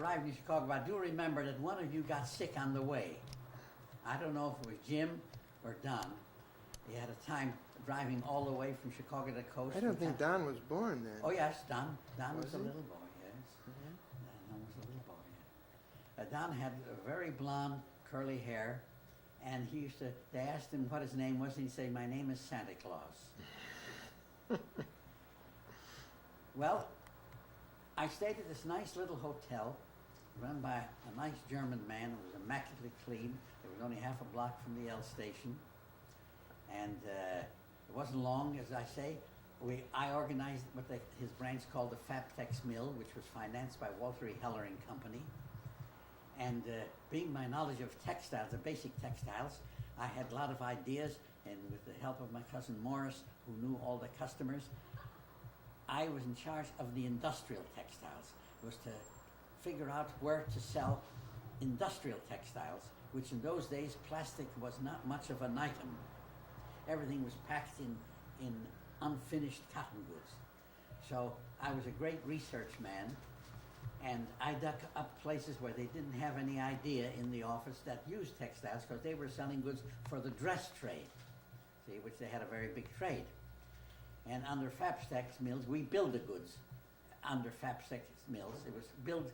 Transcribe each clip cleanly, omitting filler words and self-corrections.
arrived in Chicago, I do remember that one of you got sick on the way. I don't know if it was Jim or Don. He had a time driving all the way from Chicago to the coast. I don't think Don was born then. Oh yes, Don. Don was Was a he? little boy. Yes, Mhm. Don was a little boy. Yeah. Don had a very blonde, curly hair, and he used to. They asked him what his name was, and he'd say, "My name is Santa Claus." Well, I stayed at this nice little hotel run by a nice German man. It was immaculately clean. It was only half a block from the L station. And it wasn't long, as I say. I organized what his branch called the Fabtex Mill, which was financed by Walter E. Heller and Company. And being my knowledge of textiles, the basic textiles, I had a lot of ideas, and with the help of my cousin Morris, who knew all the customers, I was in charge of the industrial textiles. It was to figure out where to sell industrial textiles, which in those days plastic was not much of an item. Everything was packed in unfinished cotton goods. So I was a great research man, and I dug up places where they didn't have any idea in the office that used textiles, because they were selling goods for the dress trade, see, which they had a very big trade. And under Fabtex Mills, we build the goods under Fabtex Mills. It was billed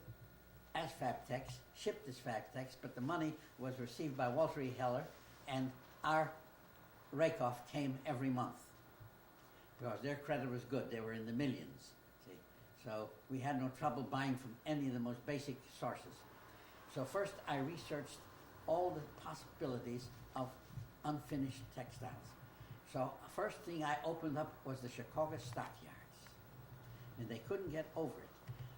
as Fabtex, shipped as Fabtex, but the money was received by Walter E. Heller, and our rake-off came every month because their credit was good. They were in the millions, see. So we had no trouble buying from any of the most basic sources. So first I researched all the possibilities of unfinished textiles. So first thing I opened up was the Chicago Stockyards, and they couldn't get over it.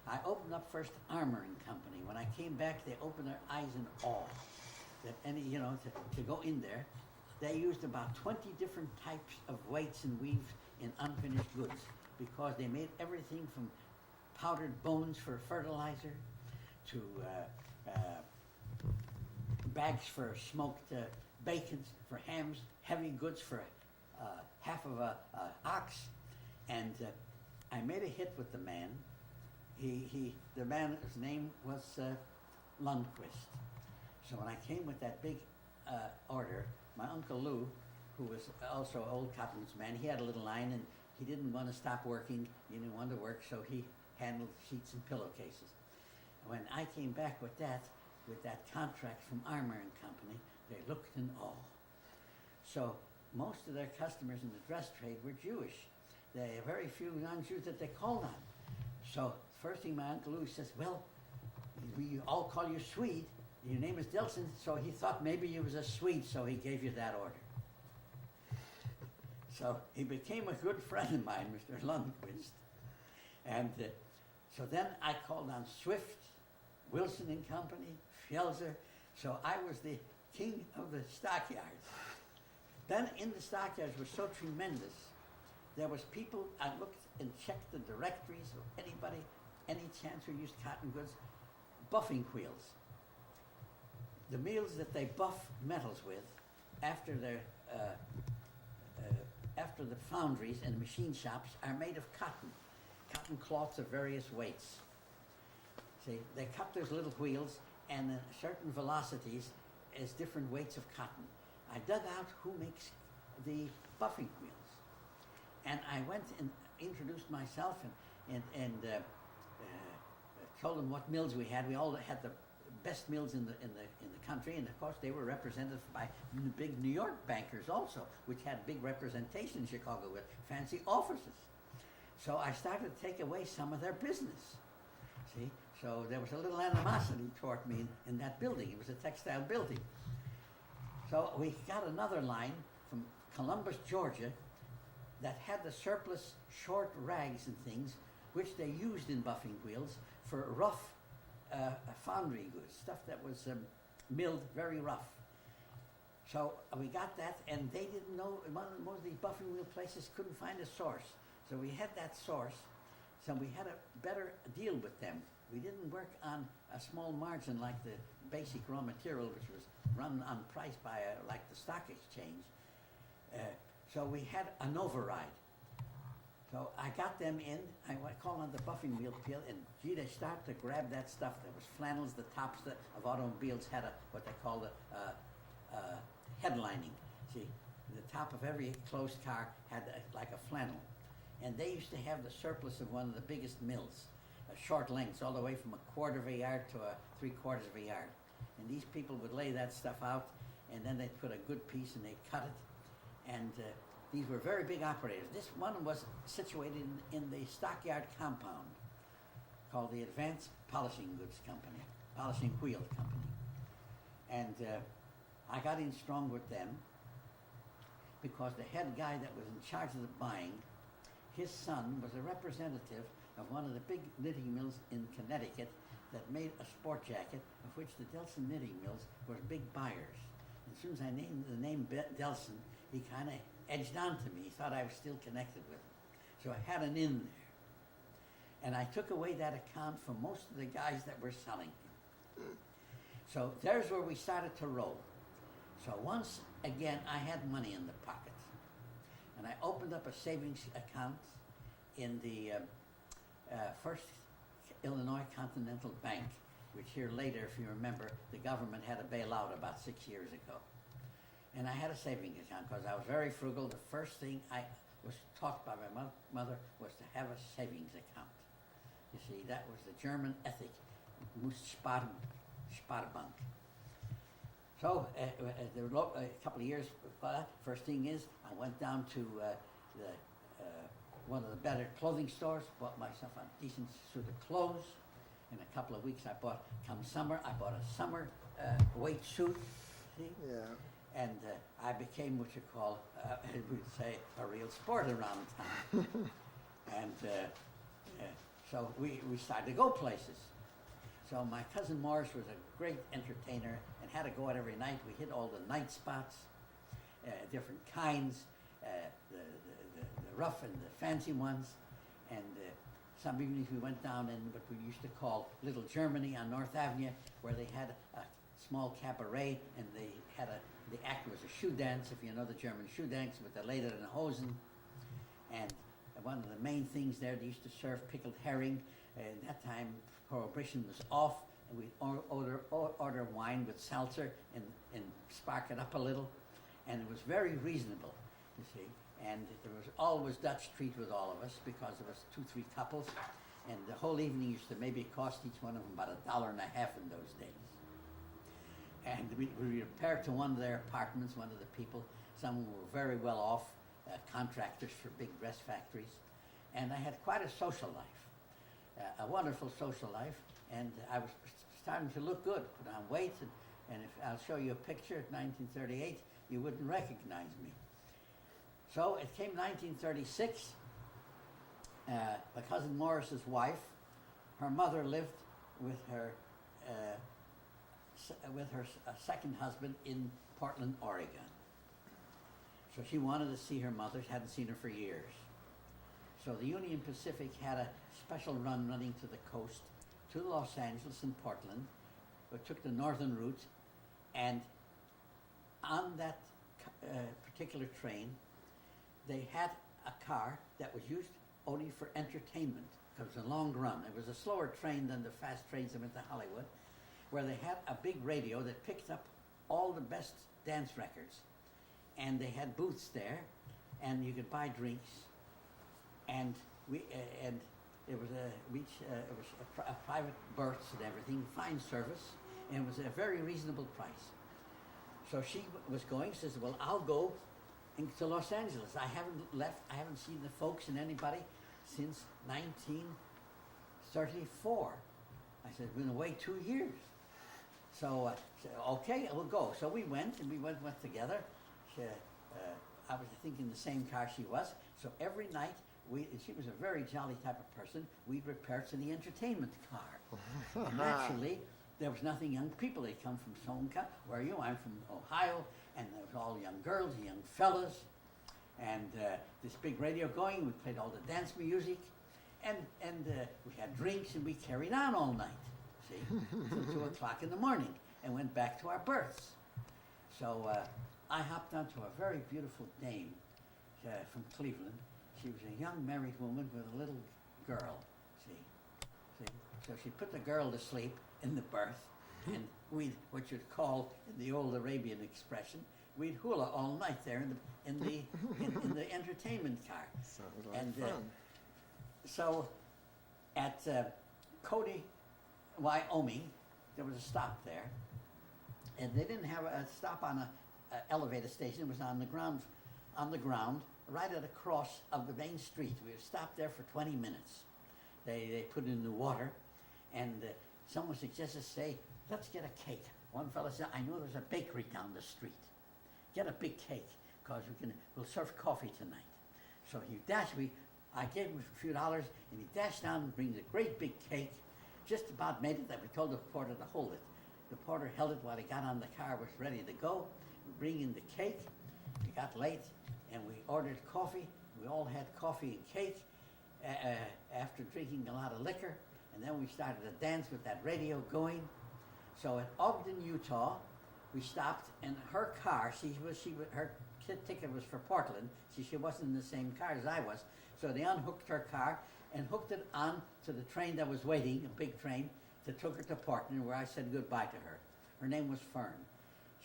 I opened up first Armour and Company. When I came back, they opened their eyes in awe that to go in there. They used about 20 different types of weights and weaves in unfinished goods, because they made everything from powdered bones for fertilizer to bags for smoked bacons, for hams, heavy goods for half of a ox. And I made a hit with the man. The man's name was Lundquist. So when I came with that big order, my Uncle Lou, who was also an old cotton's man, he had a little line, and he didn't want to stop working. He didn't want to work, so he handled sheets and pillowcases. When I came back with that contract from Armour and Company, they looked in awe. So most of their customers in the dress trade were Jewish. There are very few non-Jews that they called on. So first thing my Uncle Lou says, "Well, we all call you Swede. Your name is Dilson," so he thought maybe you was a Swede, so he gave you that order. So he became a good friend of mine, Mr. Lundquist. And so then I called on Swift, Wilson and Company, Fjellser. So I was the king of the stockyards. Then in the stockyards was so tremendous. There was people, I looked and checked the directories of anybody, any chance who used cotton goods, buffing wheels. The mills that they buff metals with after the foundries and machine shops are made of cotton cloths of various weights. See, they cut those little wheels, and at certain velocities as different weights of cotton. I dug out who makes the buffing wheels, and I went and introduced myself and told them what mills we had. We all had the best mills in the country, and of course they were represented by big New York bankers also, which had big representation in Chicago with fancy offices. So I started to take away some of their business. See, so there was a little animosity toward me in that building. It was a textile building. So we got another line from Columbus, Georgia, that had the surplus short rags and things, which they used in buffing wheels for rough foundry goods, stuff that was milled very rough. So we got that, and they didn't know, most of these buffing wheel places couldn't find a source. So we had that source, so we had a better deal with them. We didn't work on a small margin like the basic raw material, which was run on price by like the stock exchange. So we had an override. So I got them in. I called on the buffing wheel peel, and gee, they started to grab that stuff. There was flannels. The tops of automobiles had what they called a headlining. See, the top of every closed car had like a flannel, and they used to have the surplus of one of the biggest mills, short lengths, all the way from a quarter of a yard to a 3/4 of a yard. And these people would lay that stuff out, and then they'd put a good piece and they'd cut it, and these were very big operators. This one was situated in the stockyard compound called the Advanced Polishing Goods Company, Polishing Wheel Company. And I got in strong with them because the head guy that was in charge of the buying, his son was a representative of one of the big knitting mills in Connecticut that made a sport jacket, of which the Delson Knitting Mills were big buyers. As soon as I named the name Delson, he kind of edged on to me. He thought I was still connected with him. So I had an in there. And I took away that account from most of the guys that were selling him. So there's where we started to roll. So once again, I had money in the pocket. And I opened up a savings account in the First Illinois Continental Bank, which here later, if you remember, the government had to bail out about 6 years ago. And I had a savings account because I was very frugal. The first thing I was taught by my mother was to have a savings account. You see, that was the German ethic, muss sparen, Sparbank. So a couple of years before that, first thing is I went down to one of the better clothing stores, bought myself a decent suit of clothes. In a couple of weeks, come summer, I bought a summer weight suit, see? Yeah. And I became what you call, we'd say, a real sport around town. And so we started to go places. So my cousin Morris was a great entertainer and had to go out every night. We hit all the night spots, different kinds, the rough and the fancy ones. And some evenings we went down in what we used to call Little Germany on North Avenue, where they had a small cabaret, and they had the act was a shoe dance, if you know the German shoe dance, with the Leder and Hosen. And one of the main things there, they used to serve pickled herring. At that time, Prohibition was off, and we'd order wine with seltzer and spark it up a little. And it was very reasonable, you see. And there was always Dutch treat with all of us because there was 2-3 couples. And the whole evening used to maybe cost each one of them about $1.50 in those days. And we repaired to one of their apartments, one of the people. Some were very well off, contractors for big dress factories. And I had quite a social life, a wonderful social life. And I was starting to look good, put on weight. And if I'll show you a picture of 1938, you wouldn't recognize me. So it came 1936. My cousin Morris's wife, her mother lived with her second husband in Portland, Oregon. So she wanted to see her mother, hadn't seen her for years. So the Union Pacific had a special run running to the coast, to Los Angeles and Portland, but took the northern route, and on that particular train, they had a car that was used only for entertainment, because it was a long run. It was a slower train than the fast trains that went to Hollywood, where they had a big radio that picked up all the best dance records. And they had booths there, and you could buy drinks. And it was a private berths and everything, fine service, and it was a very reasonable price. So she was going. She says, "Well, I'll go to Los Angeles. I haven't seen the folks and anybody since 1934. I said, "We've been away 2 years." So I said, "Okay, we'll go." So we went, and we went together. I was, I think, in the same car she was. So every night, she was a very jolly type of person, we'd repair to the entertainment car. And naturally, there was nothing young people. They'd come from Sonka. Where are you? I'm from Ohio. And there was all young girls, young fellas. And this big radio going. We played all the dance music. And we had drinks, and we carried on all night, see, till 2 o'clock in the morning, and went back to our berths. So I hopped onto a very beautiful dame from Cleveland. she was a young married woman with a little girl, see. So she put the girl to sleep in the berth, and we'd, what you'd call in the old Arabian expression, we'd hula all night there in the entertainment car. Sounds like And, fun. So at Cody, Wyoming, there was a stop there, and they didn't have a stop on a elevator station. It was on the ground, right at the cross of the main street. We were stopped there for 20 minutes. They put in the water, and someone suggested, say, let's get a cake. One fellow said, I know there's a bakery down the street. Get a big cake, because we'll serve coffee tonight. So he dashed me. I gave him a few dollars, and he dashed down and brings a great big cake. Just about made it that we told the porter to hold it. The porter held it while he got on the car, was ready to go. We bring in the cake. We got late, and we ordered coffee. We all had coffee and cake after drinking a lot of liquor, and then we started to dance with that radio going. So at Ogden, Utah, we stopped, and her car, her ticket was for Portland. She wasn't in the same car as I was. So they unhooked her car and hooked it on to the train that was waiting, a big train, that took her to Portland, where I said goodbye to her. Her name was Fern.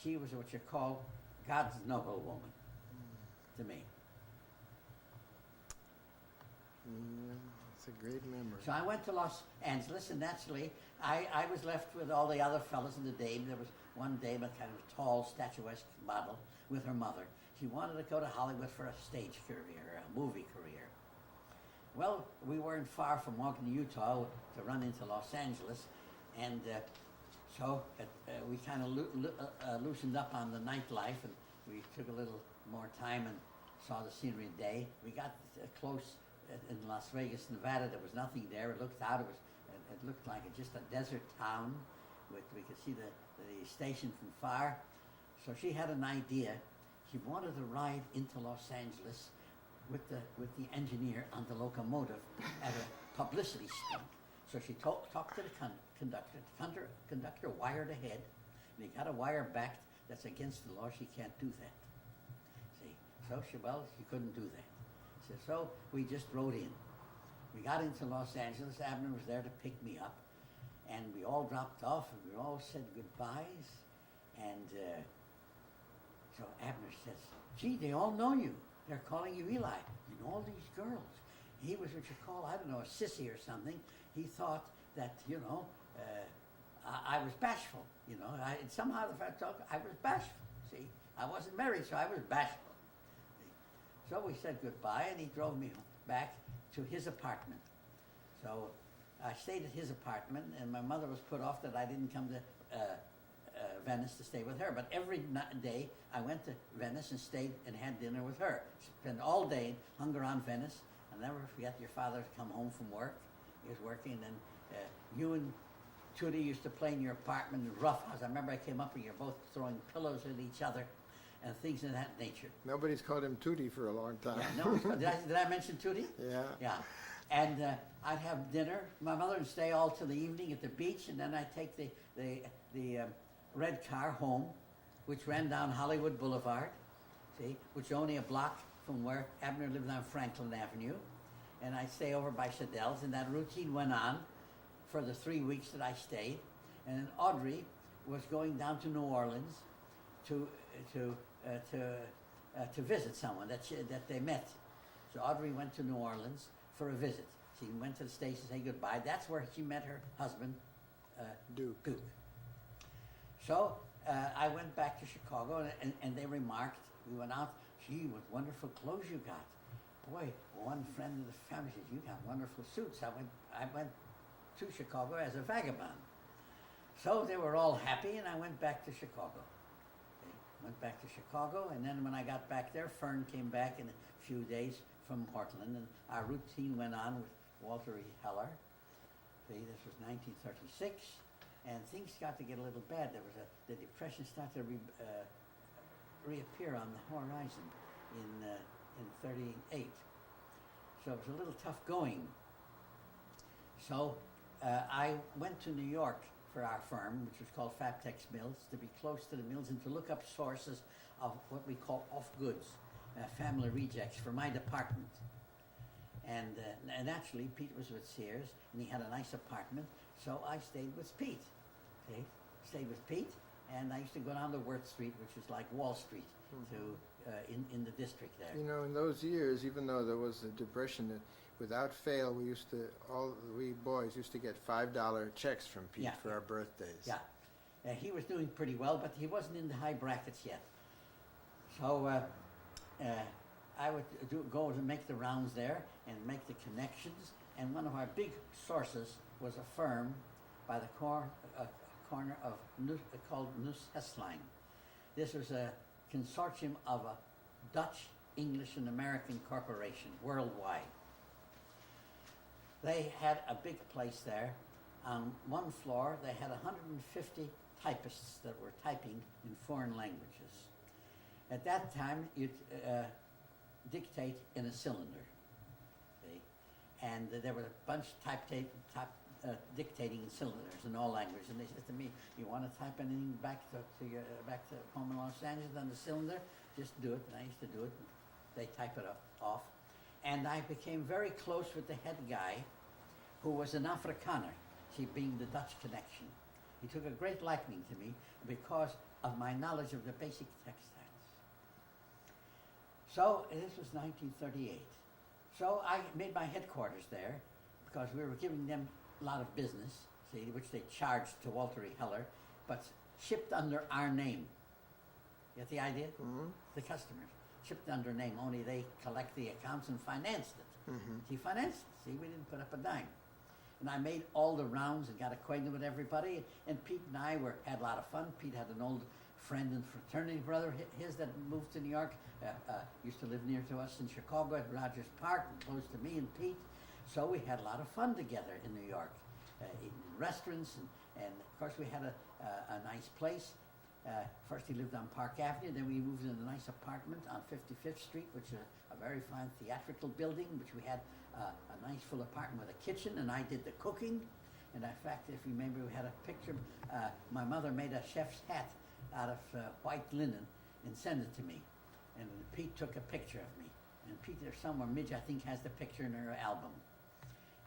She was what you call God's noble woman to me. It's a great memory. So I went to Los Angeles, and naturally, I was left with all the other fellows in the dame. There was one dame, a kind of tall, statuesque model, with her mother. She wanted to go to Hollywood for a stage career, a movie career. Well, we weren't far from Ogden, Utah, to run into Los Angeles, and so we kind of loosened up on the nightlife, and we took a little more time and saw the scenery day. We got close in Las Vegas, Nevada. There was nothing there. It looked out. It looked like just a desert town. We could see the station from far. So she had an idea. She wanted to ride into Los Angeles with the engineer on the locomotive at a publicity stunt. So she talked to the conductor. The conductor wired ahead, and he got a wire back that's against the law. She can't do that. See, so she couldn't do that. So we just rode in. We got into Los Angeles. Abner was there to pick me up, and we all dropped off, and we all said goodbyes. And so Abner says, gee, they all know you. They're calling you Eli. You know all these girls. He was what you call, I don't know, a sissy or something. He thought that, I was bashful. Somehow if I talk, I was bashful. See, I wasn't married, so I was bashful. So we said goodbye, and he drove me back to his apartment. So I stayed at his apartment, and my mother was put off that I didn't come to Venice to stay with her. But every day I went to Venice and stayed and had dinner with her. Spent all day, hung around Venice. I'll never forget your father come home from work. He was working, and you and Tootie used to play in your apartment in Rough House. I remember I came up and you're both throwing pillows at each other and things of that nature. Nobody's called him Tootie for a long time. Yeah, no, did I mention Tootie? Yeah. Yeah. And I'd have dinner. My mother would stay all till the evening at the beach, and then I'd take the red car home, which ran down Hollywood Boulevard, see, which is only a block from where Abner lived on Franklin Avenue. And I'd stay over by Shadell's, and that routine went on for the 3 weeks that I stayed. And then Audrey was going down to New Orleans to visit someone that they met. So Audrey went to New Orleans for a visit. She went to the station to say goodbye. That's where she met her husband, Duke. So I went back to Chicago, and they remarked, we went out, gee, what wonderful clothes you got. Boy, one friend of the family said, you got wonderful suits. I went to Chicago as a vagabond. So they were all happy, and I went back to Chicago. Went back to Chicago, and then when I got back there, Fern came back in a few days from Portland, and our routine went on with Walter E. Heller. See, this was 1936, and things got to get a little bad. The Depression started to reappear on the horizon in 38. So it was a little tough going. So I went to New York for our firm, which was called Fabtex Mills, to be close to the mills and to look up sources of what we call off goods, family rejects for my department. And naturally, Pete was with Sears, and he had a nice apartment, so I stayed with Pete. See? Stayed with Pete, and I used to go down to Worth Street, which was like Wall Street, in the district there. You know, in those years, even though there was a depression, without fail, we boys used to get $5 checks from Pete Yeah. for our birthdays. Yeah. He was doing pretty well, but he wasn't in the high brackets yet. So I would go to make the rounds there and make the connections. And one of our big sources was a firm by the corner of called Nuss Hesslein. This was a consortium of a Dutch, English, and American corporation worldwide. They had a big place there. On one floor, they had 150 typists that were typing in foreign languages. At that time, you'd dictate in a cylinder, see? And there were a bunch dictating in cylinders in all languages. And they said to me, "You want to type anything back to home in Los Angeles on the cylinder? Just do it." And I used to do it. They type it off. And I became very close with the head guy, who was an Afrikaner, see, being the Dutch connection. He took a great liking to me because of my knowledge of the basic textiles. So this was 1938. So I made my headquarters there because we were giving them a lot of business, see, which they charged to Walter E. Heller, but shipped under our name. Get the idea? Mm-hmm. The customers shipped under name, only they collect the accounts and financed it. Mm-hmm. He financed it. See, we didn't put up a dime. And I made all the rounds and got acquainted with everybody. And Pete and I had a lot of fun. Pete had an old friend and fraternity brother his that moved to New York, used to live near to us in Chicago at Rogers Park, close to me and Pete. So we had a lot of fun together in New York, in restaurants, and of course we had a nice place. First he lived on Park Avenue, then we moved in a nice apartment on 55th Street, which is a very fine theatrical building, which we had a nice full apartment with a kitchen, and I did the cooking. And in fact, if you remember, we had a picture, my mother made a chef's hat out of white linen and sent it to me. And Pete took a picture of me. And Pete, there's somewhere, Midge, I think, has the picture in her album.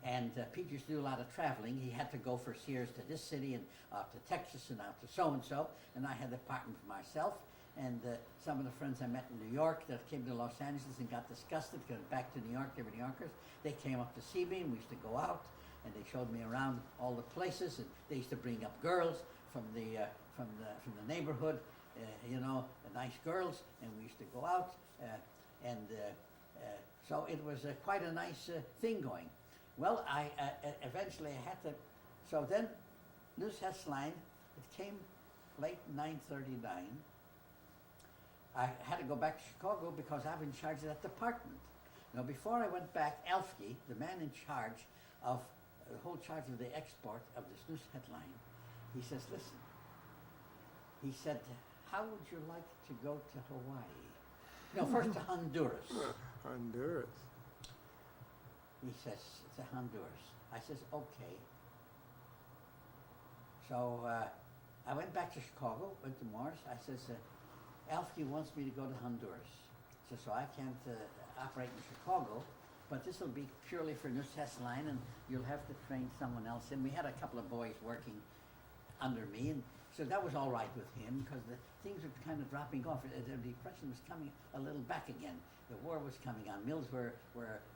And Pete used to do a lot of traveling. He had to go for Sears to this city and out to Texas and out to so-and-so. And I had the apartment for myself. And some of the friends I met in New York that came to Los Angeles and got disgusted, going back to New York, they were New Yorkers. They came up to see me, and we used to go out, and they showed me around all the places. And they used to bring up girls from the neighborhood, you know, the nice girls, and we used to go out. So it was quite a nice thing going. Well, I eventually I had to. So then, Nuss Hesslein, it came late 1939. I had to go back to Chicago because I was in charge of that department. Now, before I went back, Elfke, the man in charge of the whole charge of the export of this Nuss headline, he says, "Listen," he said, "how would you like to go to Hawaii?" No, first to Honduras. Honduras. He says, "To Honduras." I says, "Okay." So I went back to Chicago, went to Morris. I says, "Elfke wants me to go to Honduras." So I can't operate in Chicago, but this will be purely for Nuss Hesslein, and you'll have to train someone else. And we had a couple of boys working under me, and so that was all right with him because the things were kind of dropping off. The depression was coming a little back again. The war was coming on. Mills were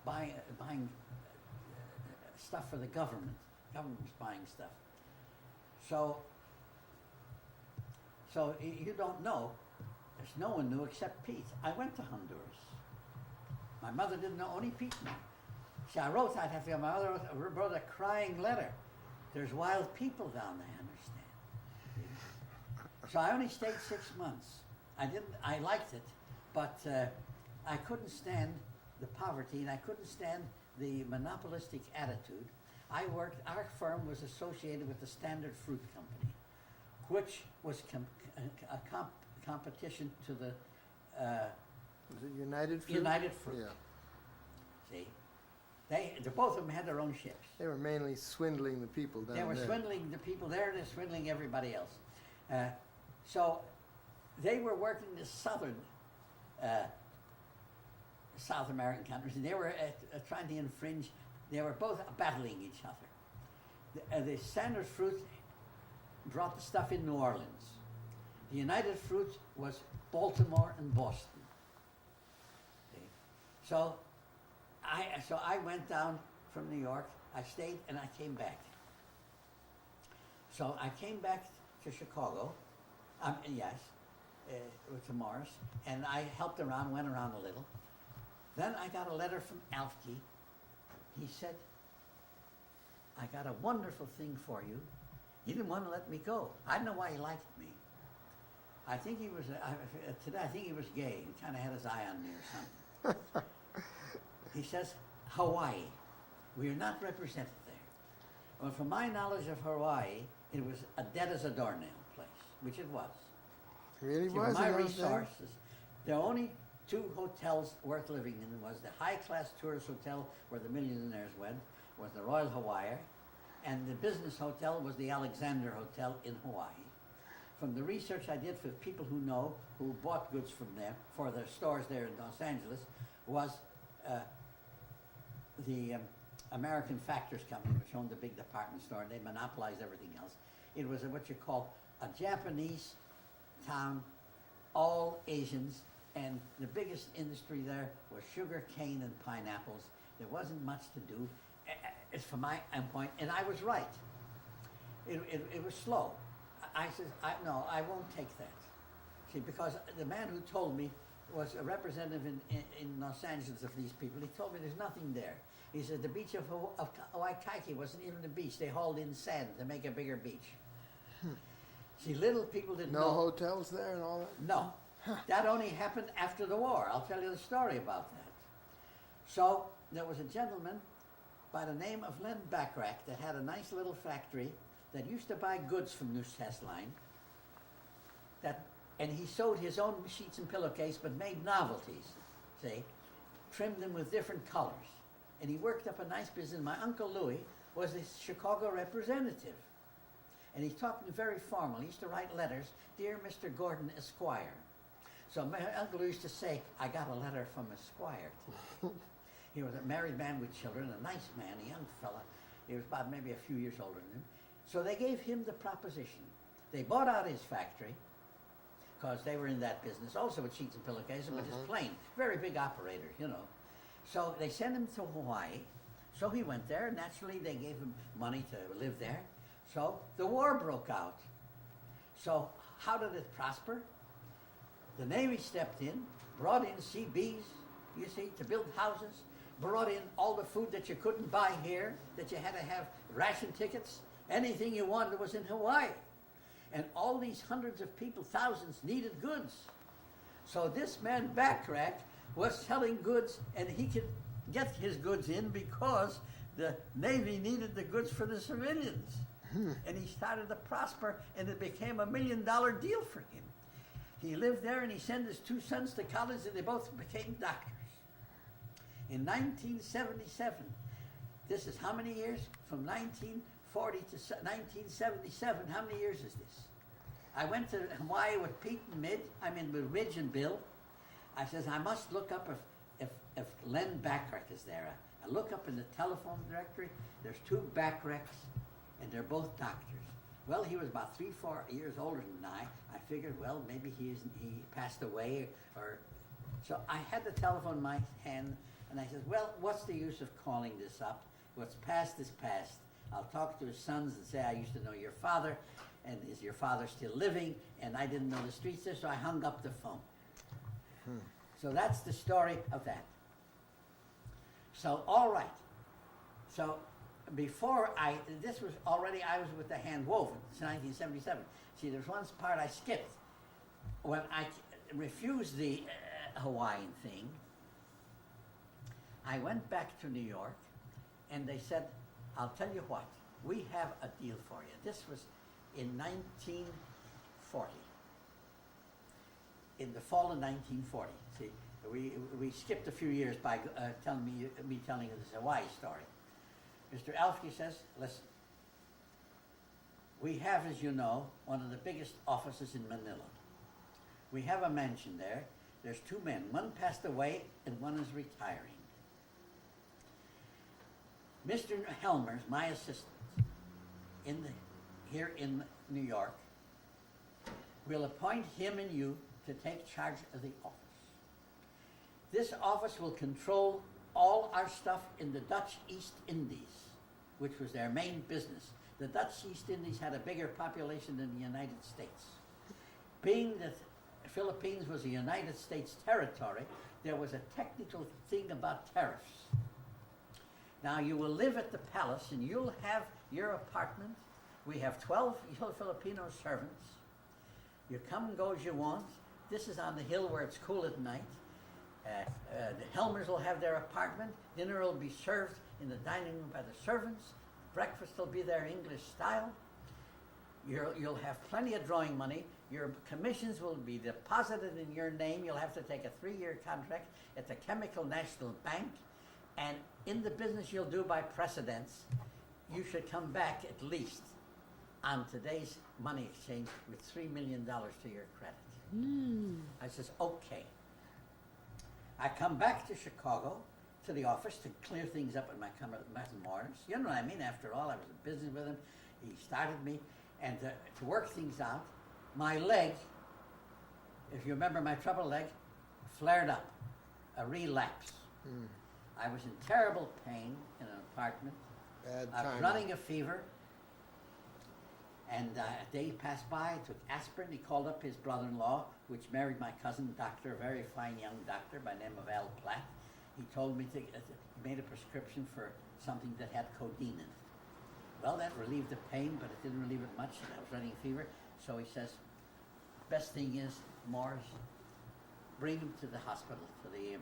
buying stuff for the government. Government was buying stuff. So you don't know. There's no one knew except Pete. I went to Honduras. My mother didn't know, only Pete knew. See, I wrote, I'd have to, my mother wrote a crying letter. There's wild people down there, understand? So I only stayed 6 months. I liked it, but I couldn't stand the poverty, and I couldn't stand the monopolistic attitude. Our firm was associated with the Standard Fruit Company, which was a competition to the Was it United Fruit? United Fruit. Yeah. See, both of them had their own ships. They were mainly swindling the people down They there. were swindling the people there, they're swindling everybody else. So they were working the southern South American countries, and they were trying to infringe. They were both battling each other. The Standard Fruit brought the stuff in New Orleans. The United Fruit was Baltimore and Boston. See? So I went down from New York. I stayed and I came back. So I came back to Chicago. Yes, to Morris, and I helped around, went around a little. Then I got a letter from Alfke. He said, "I got a wonderful thing for you." He didn't want to let me go. I don't know why he liked me. I think he was, today I think he was gay. He kind of had his eye on me or something. He says, "Hawaii, we are not represented there." Well, from my knowledge of Hawaii, it was a dead as a doornail place, which it was. Really See, was my in those days? resources, the only two hotels worth living in was the high-class tourist hotel where the millionaires went, was the Royal Hawaii, and the business hotel was the Alexander Hotel in Hawaii. From the research I did for people who know, who bought goods from there, for their stores there in Los Angeles, was the American Factors Company, which owned the big department store, and they monopolized everything else. It was what you call a Japanese town, all Asians, and the biggest industry there was sugar cane and pineapples. There wasn't much to do. It's from my point, and I was right. It was slow. I said, no, I won't take that. See, because the man who told me was a representative in Los Angeles of these people. He told me there's nothing there. He said the beach of Waikiki wasn't even a beach. They hauled in sand to make a bigger beach. See, little people didn't know. No hotels there and all that? No. That only happened after the war. I'll tell you the story about that. So there was a gentleman by the name of Len Backrack that had a nice little factory that used to buy goods from New Line. And he sewed his own sheets and pillowcase, but made novelties, see, trimmed them with different colors. And he worked up a nice business. My Uncle Louis was the Chicago representative. And he talked very formal. He used to write letters, "Dear Mr. Gordon, Esquire." So my uncle used to say, "I got a letter from Esquire today." He was a married man with children, a nice man, a young fella. He was about maybe a few years older than him. So they gave him the proposition. They bought out his factory, because they were in that business, also with sheets and pillowcases, but just plain, very big operator, you know. So they sent him to Hawaii. So he went there. Naturally, they gave him money to live there. So the war broke out. So how did it prosper? The Navy stepped in, brought in CBs, you see, to build houses, brought in all the food that you couldn't buy here, that you had to have ration tickets. Anything you wanted was in Hawaii. And all these hundreds of people, thousands, needed goods. So this man Backrack was selling goods, and he could get his goods in because the Navy needed the goods for the civilians. And he started to prosper, and it became $1 million deal for him. He lived there, and he sent his two sons to college, and they both became doctors. In 1977, this is how many years? From 1940 to 1977, how many years is this? I went to Hawaii with Pete and with Ridge and Bill. I says, I must look up if Len Backrack is there. I look up in the telephone directory. There's two Backracks, and they're both doctors. Well, he was about 3-4 years older than I. I figured, well, maybe he passed away, or so I had the telephone in my hand, and I said, well, what's the use of calling this up? What's past is past. I'll talk to his sons and say, I used to know your father, and is your father still living? And I didn't know the streets there, so I hung up the phone. So that's the story of that. So, all right. So, before I was with the hand woven. It's 1977. See, there's one part I skipped. When I refused the Hawaiian thing, I went back to New York, and they said, I'll tell you what, we have a deal for you. This was in 1940. In the fall of 1940. See, we skipped a few years by telling you this Hawaii story. Mr. Alfke says, listen, we have, as you know, one of the biggest offices in Manila. We have a mansion there There's two men. One passed away and one is retiring. Mr. Helmers, my assistant, here in New York, will appoint him and you to take charge of the office. This office will control all our stuff in the Dutch East Indies, which was their main business. The Dutch East Indies had a bigger population than the United States. Being that the Philippines was a United States territory, there was a technical thing about tariffs. Now you will live at the palace and you'll have your apartment. We have 12 Filipino servants. You come and go as you want. This is on the hill where it's cool at night. The Helmers will have their apartment. Dinner will be served in the dining room by the servants. Breakfast will be their English style. You'll have plenty of drawing money. Your commissions will be deposited in your name. You'll have to take a 3-year contract at the Chemical National Bank. And in the business you'll do by precedence, you should come back at least on today's money exchange with $3 million to your credit. I says, okay. I come back to Chicago, to the office, to clear things up with my Morris. You know what I mean? After all, I was in business with him. He started me. And to work things out, my leg, if you remember my trouble leg, flared up, a relapse. I was in terrible pain in an apartment. Bad I was timing. running a fever. And a day passed by. I took aspirin. He called up his brother-in-law, which married my cousin, doctor, a very fine young doctor by the name of Al Platt. He told me he made a prescription for something that had codeine in it. Well, that relieved the pain, but it didn't relieve it much, and I was running a fever. So he says, best thing is, Morris, bring him to the hospital, to the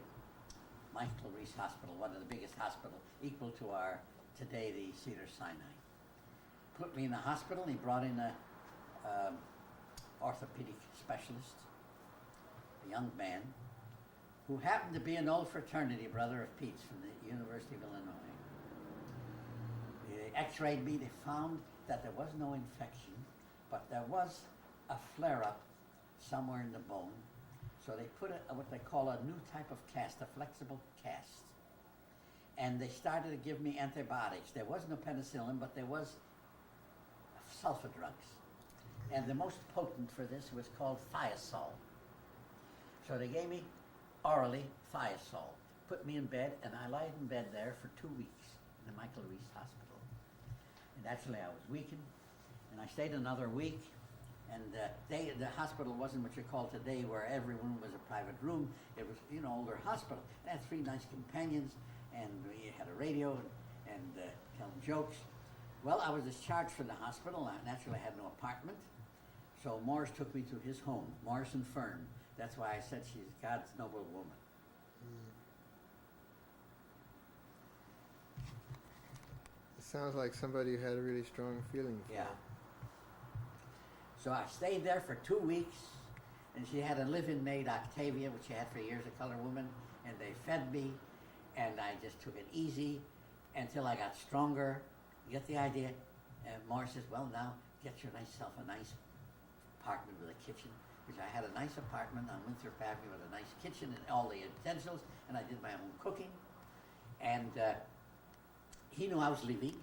Michael Reese Hospital, one of the biggest hospitals, equal to our, today, the Cedars-Sinai. Put me in the hospital, and he brought in a orthopedic specialist, a young man, who happened to be an old fraternity brother of Pete's from the University of Illinois. They x-rayed me, they found that there was no infection, but there was a flare-up somewhere in the bone. So they put what they call a new type of cast, a flexible cast. And they started to give me antibiotics. There was no penicillin, but there was sulfa drugs. And the most potent for this was called thiazole. So they gave me orally thiazole, put me in bed, and I lied in bed there for 2 weeks in the Michael Reese Hospital. And actually I was weakened, and I stayed another week, and the hospital wasn't what you call today, where every room was a private room. It was, older hospital. It had 3 nice companions, and we had a radio and telling jokes. Well, I was discharged from the hospital. I naturally had no apartment, so Morris took me to his home, Morris and Fern. That's why I said she's God's noble woman. It sounds like somebody who had a really strong feeling for Yeah. it. So I stayed there for 2 weeks, and she had a live-in maid, Octavia, which she had for years, a colored woman, and they fed me, and I just took it easy until I got stronger. You get the idea? And Morris says, well, now get yourself a nice apartment with a kitchen, because I had a nice apartment on Winthrop Avenue with a nice kitchen and all the utensils, and I did my own cooking. And he knew I was leaving,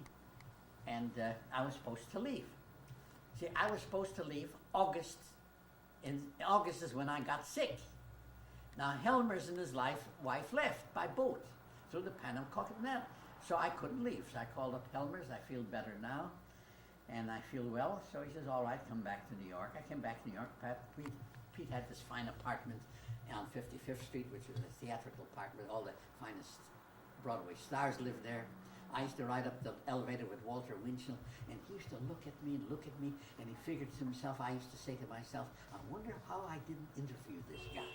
and I was supposed to leave. See, I was supposed to leave August. In August is when I got sick. Now, Helmers and his wife left by boat through the Panama Canal. So I couldn't leave. So I called up Helmers. I feel better now, and I feel well. So he says, all right, come back to New York. I came back to New York. Pete had this fine apartment on 55th Street, which was a theatrical apartment. All the finest Broadway stars lived there. I used to ride up the elevator with Walter Winchell, and he used to look at me, and he figured to himself, I used to say to myself, I wonder how I didn't interview this guy.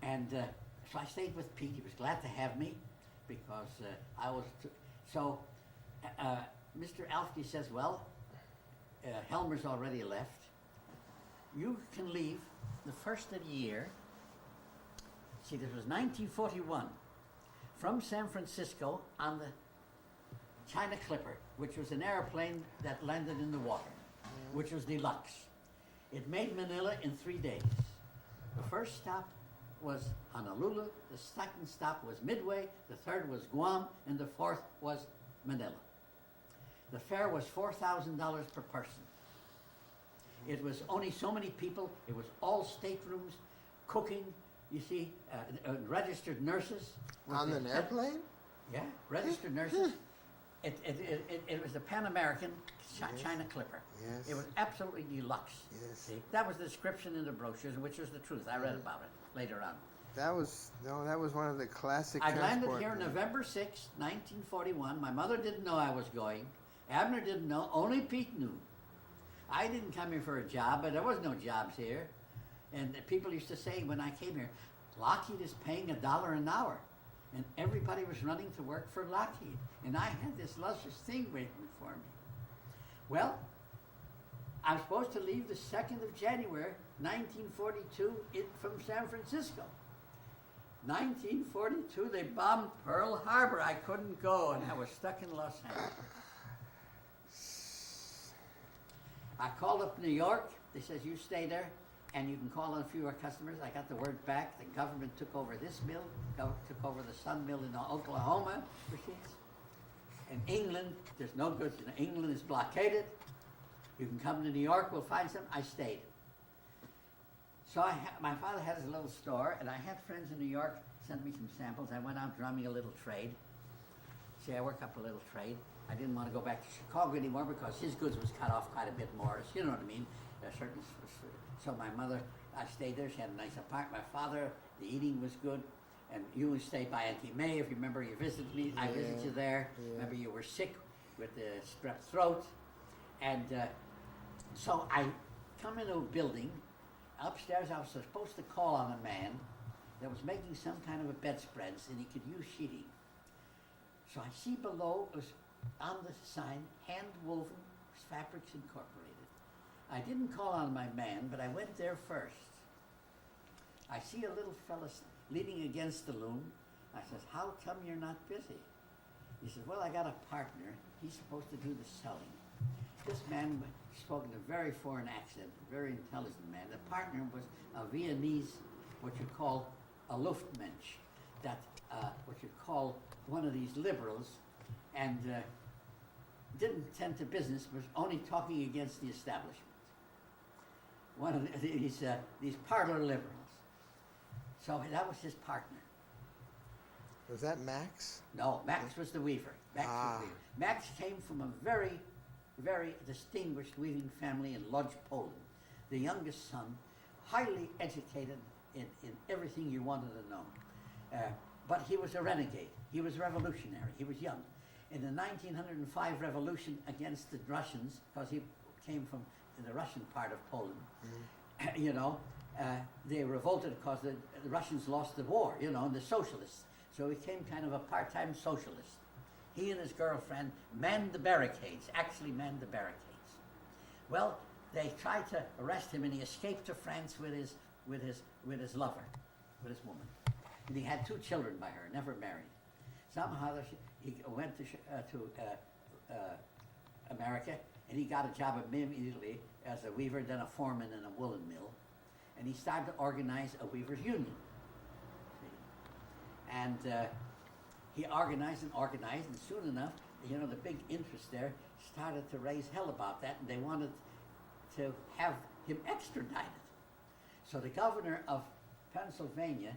And so I stayed with Pete. He was glad to have me, because I was, Mr. Alfke says, well, Helmer's already left. You can leave the first of the year. See, this was 1941. From San Francisco on the China Clipper, which was an airplane that landed in the water, which was deluxe. It made Manila in 3 days. The first stop was Honolulu, the second stop was Midway, the third was Guam, and the fourth was Manila. The fare was $4,000 per person. It was only so many people. It was all staterooms, cooking, you see, registered nurses. On an airplane? Yeah, registered nurses. It was the Pan American China Clipper. Yes. It was absolutely deluxe. Yes. See? That was the description in the brochures, which was the truth. I read about it later on. That was one of the classic I landed transport here things. November 6, 1941. My mother didn't know I was going. Abner didn't know. Only Pete knew. I didn't come here for a job, but there was no jobs here. And people used to say when I came here, Lockheed is paying $1 an hour. And everybody was running to work for Lockheed. And I had this luscious thing waiting for me. Well, I was supposed to leave the 2nd of January, 1942 from San Francisco. 1942, they bombed Pearl Harbor. I couldn't go, and I was stuck in Los Angeles. I called up New York. They says, you stay there, and you can call on a few of our customers. I got the word back. The government took over this mill, took over the Sun Mill in Oklahoma. In England, there's no goods. England is blockaded. You can come to New York, we'll find some. I stayed. So my father had his little store, and I had friends in New York send me some samples. I went out drumming a little trade. See, I work up a little trade. I didn't want to go back to Chicago anymore because his goods was cut off quite a bit more. You know what I mean? So my mother, I stayed there. She had a nice apartment. My father, the eating was good. And you stayed by Auntie May. If you remember, you visited me. I visited you there. Yeah. Remember, you were sick with the strep throat. And so I come into a building. Upstairs, I was supposed to call on a man that was making some kind of a bedspreads, and he could use sheeting. So I see below, it was on the sign, Hand Woven Fabrics Incorporated. I didn't call on my man, but I went there first. I see a little fella leaning against the loom. I says, how come you're not busy? He says, well, I got a partner. He's supposed to do the selling. This man spoke in a very foreign accent, a very intelligent man. The partner was a Viennese, what you call a Luftmensch, that what you call one of these liberals, and didn't tend to business, was only talking against the establishment. One of these parlor liberals. So that was his partner. Was that Max? No, Max was the weaver. Max came from a very, very distinguished weaving family in Lodz, Poland. The youngest son, highly educated in everything you wanted to know. But he was a renegade. He was revolutionary. He was young. In the 1905 revolution against the Russians, because he came from the Russian part of Poland, you know, they revolted because the Russians lost the war, you know, and the socialists. So he became kind of a part-time socialist. He and his girlfriend manned the barricades, actually manned the barricades. Well, they tried to arrest him, and he escaped to France with his lover, with his woman. And he had 2 children by her, never married. Somehow he went to America, and he got a job immediately as a weaver, then a foreman in a woolen mill. And he started to organize a weavers' union. And he organized, and soon enough, you know, the big interest there started to raise hell about that, and they wanted to have him extradited. So the governor of Pennsylvania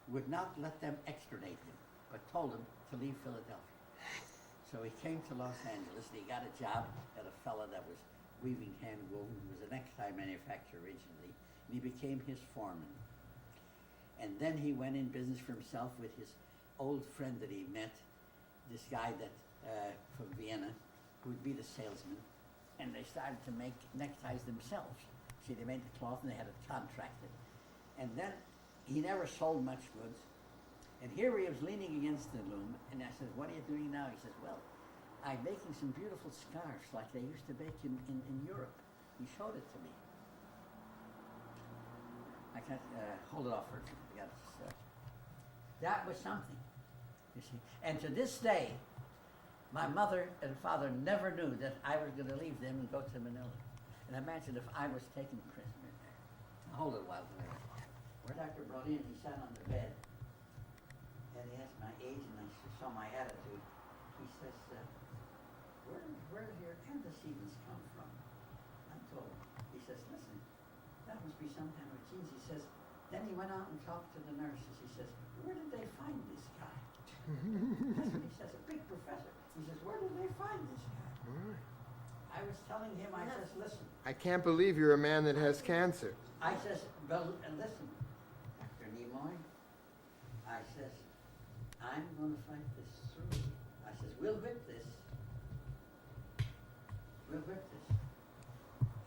would not let them extradite him, but told him to leave Philadelphia. So he came to Los Angeles, and he got a job at a fella that was weaving hand woven, who was a necktie manufacturer originally, and he became his foreman. And then he went in business for himself with his old friend that he met, this guy that from Vienna, who would be the salesman, and they started to make neckties themselves. See, they made the cloth and they had it contracted. And then he never sold much goods. And here he was leaning against the loom, and I said, what are you doing now? He says, well, I'm making some beautiful scarves like they used to make in Europe. He showed it to me. I can't hold it off for a minute. That was something, you see. And to this day, my mother and father never knew that I was going to leave them and go to Manila. And imagine if I was taken prisoner there. Hold it a while. Our doctor brought in, he sat on the bed, and he asked my age, and I saw my attitude. He says, where do your antecedents come from? I told him. He says, listen, that must be some kind of genes. He says, then he went out and talked to the nurses. He says, where did they find this guy? That's what he says, a big professor. He says, where did they find this guy? Right. I was telling him, I says, listen. I can't believe you're a man that has cancer. I says, well, listen, Dr. Nimoy, I says, I'm going to fight this through. I says, we'll whip this. We'll whip this.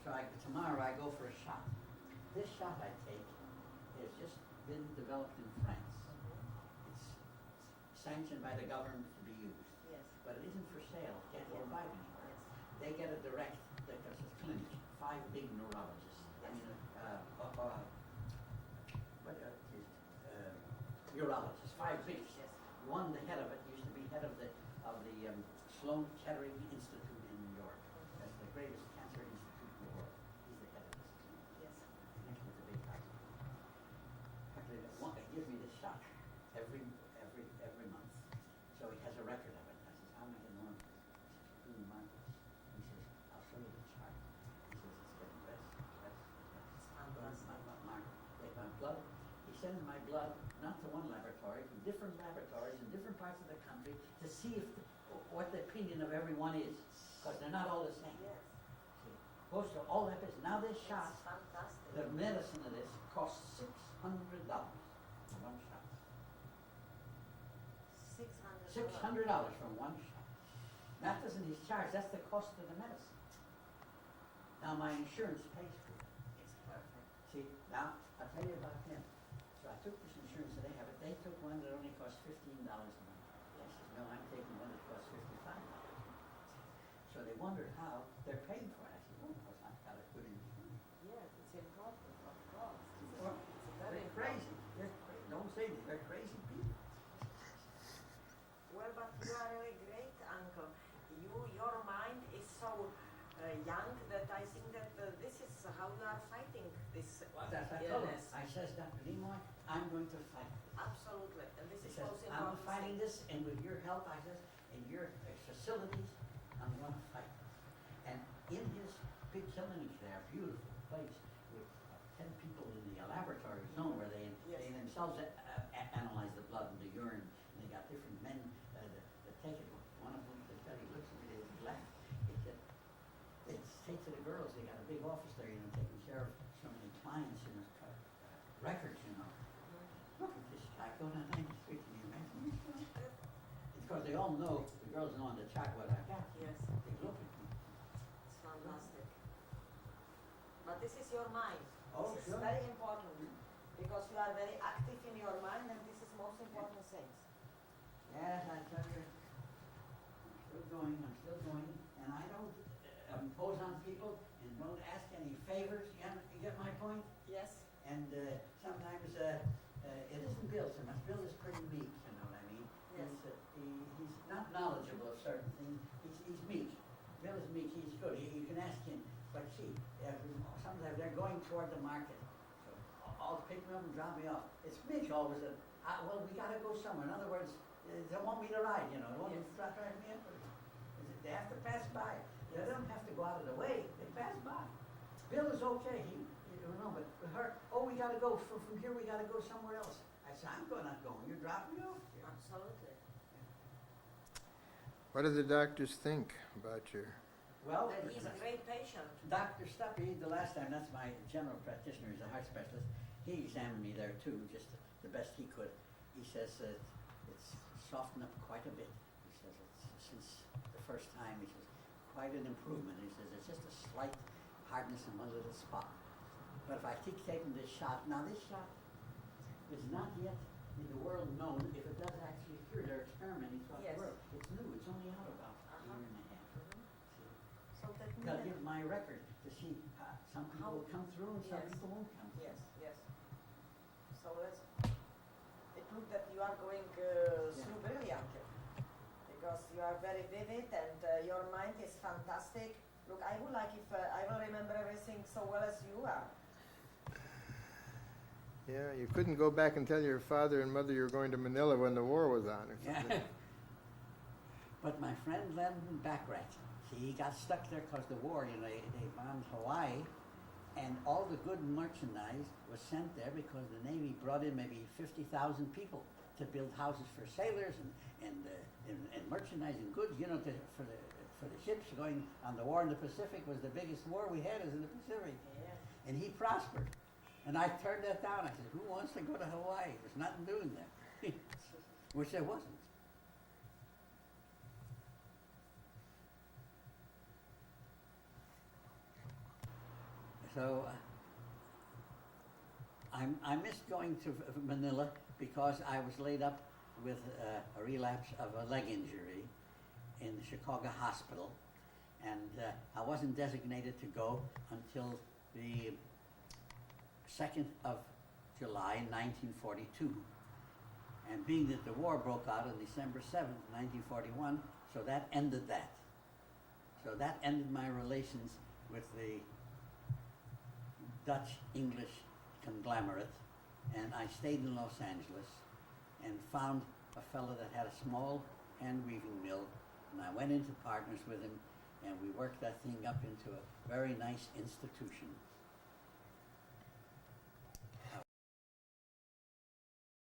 So tomorrow I go for a shot. This shot I take has just been developed in France. It's sanctioned by the government to be used. Yes. But it isn't for sale. Can't go buy it anywhere. They get a direct, because it's clinic, 5 big neurologists. I mean, urologists, 5 big. Yes. One, the head of it, used to be head of the Sloan Kettering Institute in New York. That's the greatest cancer institute in the world. He's the head of this clinic. Yes. Connected with the big hospital. Actually, they give me this shot every month. So he has a record of it. I says, how am I getting on? He says, he says, I'll show you the chart. He says, it's getting less. It's fantastic. Take my blood. He sends my blood not to one laboratory, to different laboratories in different parts of the country to see what the opinion of everyone is. Because they're not all the same. Yes. See, goes to all that business. Now this shot, It's fantastic. the medicine of this costs $600 for one shot. $600 for one shot. That isn't his charge, that's the cost of the medicine. Now my insurance pays for it. It's perfect. See, now, I'll tell you about him. So I took this insurance that they have it. They took one that only cost $15 a month. I said, no, I'm taking one that costs $55 a month. So they wondered how they're paying for it. I said, well, because I've got a good insurance. Yes, it's important, of course. Well, It's very they're crazy. Don't say that. They're crazy people. Well, but you are really great, Uncle. Your mind is so young that I think that this is how you are fighting this Well, that's I told him. illness. I says, Dr. Nimoy, I'm going to fight this. Absolutely, and this He is says, most I'm important. fighting thing. this, and with your help, I says, in your facilities, I'm going to fight this. And in his big clinic there, beautiful place, with 10 people in the laboratory zone where they Yes. themselves analyze the blood and the urine, and they got different men that take it. One of them, they tell he looks at me, he laughed. He said, they say to the girls, they got a big office there, taking care of so many clients and records, Look at this guy going down 9th Street, can you imagine this guy? It's because they all know, the girls know on the chart what I got. Yes. They look at me. It's fantastic. But this is your mind. Oh, This sure. is very important because you are very active in your mind, and this is most important thing. Yes, I tell you, I'm still going, and I don't impose on people and don't ask any favors, you get my point? Yes. And sometimes it isn't Bill so much. Bill is pretty meek, you know what I mean? Yes. He's not knowledgeable of certain things. He's meek. Bill is meek. He's good. You can ask him. But see, sometimes they're going toward the market. So I'll pick me up and drop me off. It's meek always that, well, we got to go somewhere. In other words, they want me to ride, They want me to drive me up. They have to pass by. They don't have to go out of the way. They pass by. Bill is okay. But with her, we got to go from here. We got to go somewhere else. I said, I'm not going. You're dropping me off here. Absolutely. What do the doctors think about your... Well, That he's a great patient. Dr. Stuppy, the last time, that's my general practitioner. He's a heart specialist. He examined me there too, just the best he could. He says it's softened up quite a bit. He says it's since the first time. He says quite an improvement. He says it's just a slight hardness in one little spot. But if I keep taking this shot, now this shot is not yet in the world known if it does actually cure. They're experimenting throughout Yes. the world. It's new. It's only out about a year and a half. See? So that Gotta means give my record to see some people will come through and some Yes. people won't come through. yes, yes. So let's. It looks that you are going through brilliantly because you are very vivid and your mind is fantastic. Look, I would like if I will remember everything so well as you are. Yeah, you couldn't go back and tell your father and mother you were going to Manila when the war was on or Yeah. something. But my friend Len Backrath, he got stuck there because the war, you know, they bombed Hawaii, and all the good merchandise was sent there because the Navy brought in maybe 50,000 people to build houses for sailors and merchandise and goods, you know, for the ships going on the war in the Pacific was the biggest war we had is in the Pacific. Yeah. And he prospered. And I turned that down. I said, who wants to go to Hawaii? There's nothing doing there. Which there wasn't. So I missed going to Manila because I was laid up with a relapse of a leg injury in the Chicago hospital, and I wasn't designated to go until the 2nd of July 1942. And being that the war broke out on December 7th, 1941, so that ended that. So that ended my relations with the Dutch-English conglomerate, and I stayed in Los Angeles and found a fellow that had a small hand weaving mill, and I went into partners with him, and we worked that thing up into a very nice institution.